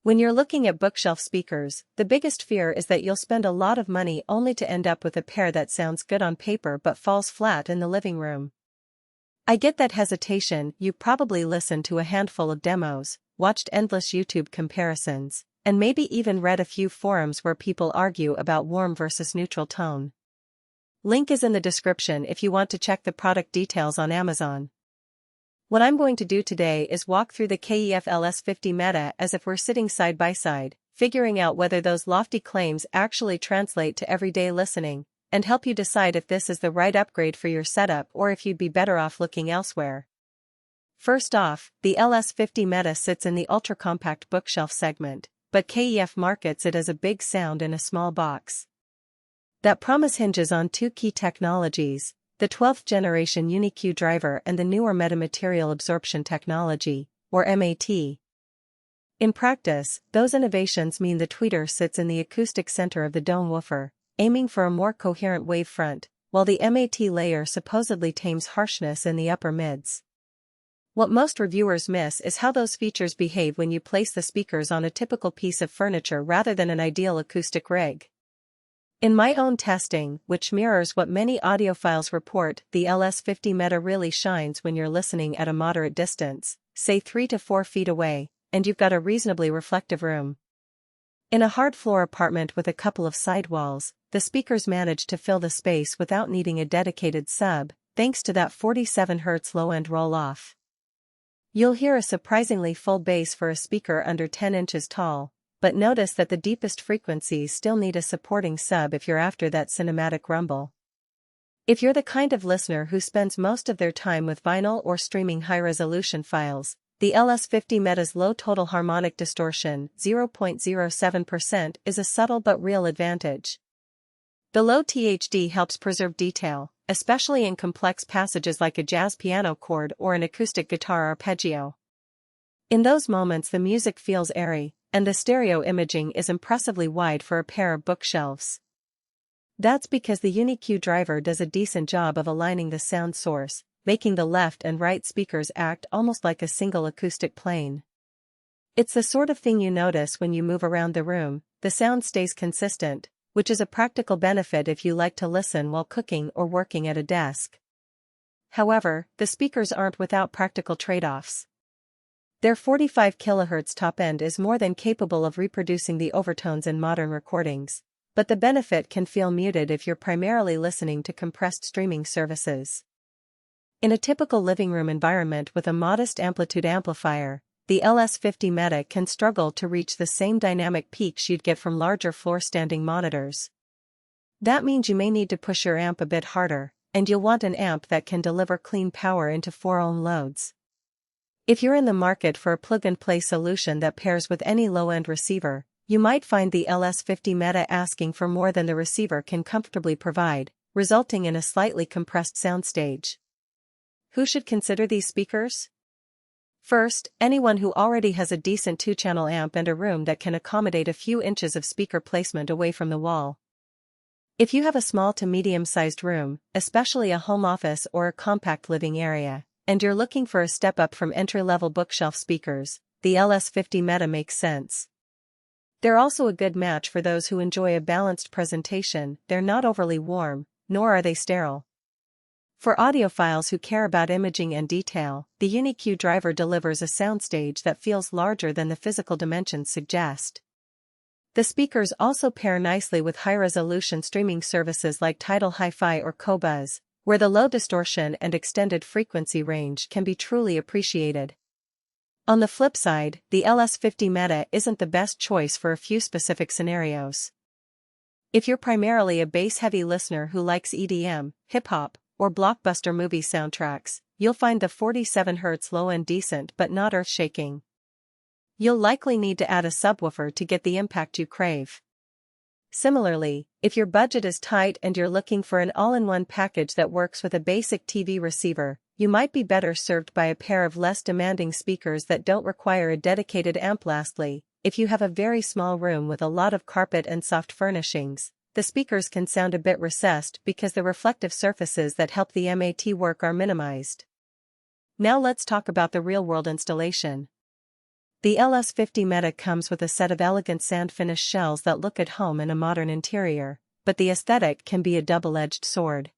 When you're looking at bookshelf speakers, the biggest fear is that you'll spend a lot of money only to end up with a pair that sounds good on paper but falls flat in the living room. I get that hesitation. You probably listened to a handful of demos, watched endless YouTube comparisons, and maybe even read a few forums where people argue about warm versus neutral tone. Link is in the description if you want to check the product details on Amazon. What I'm going to do today is walk through the KEF LS50 Meta as if we're sitting side by side, figuring out whether those lofty claims actually translate to everyday listening, and help you decide if this is the right upgrade for your setup or if you'd be better off looking elsewhere. First off, the LS50 Meta sits in the ultra-compact bookshelf segment, but KEF markets it as a big sound in a small box. That promise hinges on two key technologies: the 12th generation Uni-Q Driver and the newer Metamaterial Absorption technology, or MAT. In practice, those innovations mean the tweeter sits in the acoustic center of the dome woofer, aiming for a more coherent wavefront, while the MAT layer supposedly tames harshness in the upper mids. What most reviewers miss is how those features behave when you place the speakers on a typical piece of furniture rather than an ideal acoustic rig. In my own testing, which mirrors what many audiophiles report, the LS50 Meta really shines when you're listening at a moderate distance, say 3 to 4 feet away, and you've got a reasonably reflective room. In a hard-floor apartment with a couple of sidewalls, the speakers manage to fill the space without needing a dedicated sub, thanks to that 47 Hz low-end roll-off. You'll hear a surprisingly full bass for a speaker under 10 inches tall, but notice that the deepest frequencies still need a supporting sub if you're after that cinematic rumble. If you're the kind of listener who spends most of their time with vinyl or streaming high-resolution files, the LS50 Meta's low total harmonic distortion, 0.07%, is a subtle but real advantage. The low THD helps preserve detail, especially in complex passages like a jazz piano chord or an acoustic guitar arpeggio. In those moments the music feels airy, and the stereo imaging is impressively wide for a pair of bookshelves. That's because the Uni-Q Driver does a decent job of aligning the sound source, making the left and right speakers act almost like a single acoustic plane. It's the sort of thing you notice when you move around the room. The sound stays consistent, which is a practical benefit if you like to listen while cooking or working at a desk. However, the speakers aren't without practical trade-offs. Their 45 kHz top end is more than capable of reproducing the overtones in modern recordings, but the benefit can feel muted if you're primarily listening to compressed streaming services. In a typical living room environment with a modest amplitude amplifier, the LS50 Meta can struggle to reach the same dynamic peaks you'd get from larger floor-standing monitors. That means you may need to push your amp a bit harder, and you'll want an amp that can deliver clean power into 4-ohm loads. If you're in the market for a plug-and-play solution that pairs with any low-end receiver, you might find the LS50 Meta asking for more than the receiver can comfortably provide, resulting in a slightly compressed soundstage. Who should consider these speakers? First, anyone who already has a decent 2-channel amp and a room that can accommodate a few inches of speaker placement away from the wall. If you have a small to medium-sized room, especially a home office or a compact living area, and you're looking for a step up from entry-level bookshelf speakers, the LS50 Meta makes sense. They're also a good match for those who enjoy a balanced presentation. They're not overly warm, nor are they sterile. For audiophiles who care about imaging and detail, the Uni-Q Driver delivers a soundstage that feels larger than the physical dimensions suggest. The speakers also pair nicely with high-resolution streaming services like Tidal Hi-Fi or Qobuz, where the low distortion and extended frequency range can be truly appreciated. On the flip side, the LS50 Meta isn't the best choice for a few specific scenarios. If you're primarily a bass-heavy listener who likes EDM, hip-hop, or blockbuster movie soundtracks, you'll find the 47 Hz low-end decent but not earth-shaking. You'll likely need to add a subwoofer to get the impact you crave. Similarly, if your budget is tight and you're looking for an all-in-one package that works with a basic TV receiver, you might be better served by a pair of less demanding speakers that don't require a dedicated amp. Lastly, if you have a very small room with a lot of carpet and soft furnishings, the speakers can sound a bit recessed because the reflective surfaces that help the MAT work are minimized. Now let's talk about the real-world installation. The LS50 Meta comes with a set of elegant sand-finished shells that look at home in a modern interior, but the aesthetic can be a double-edged sword.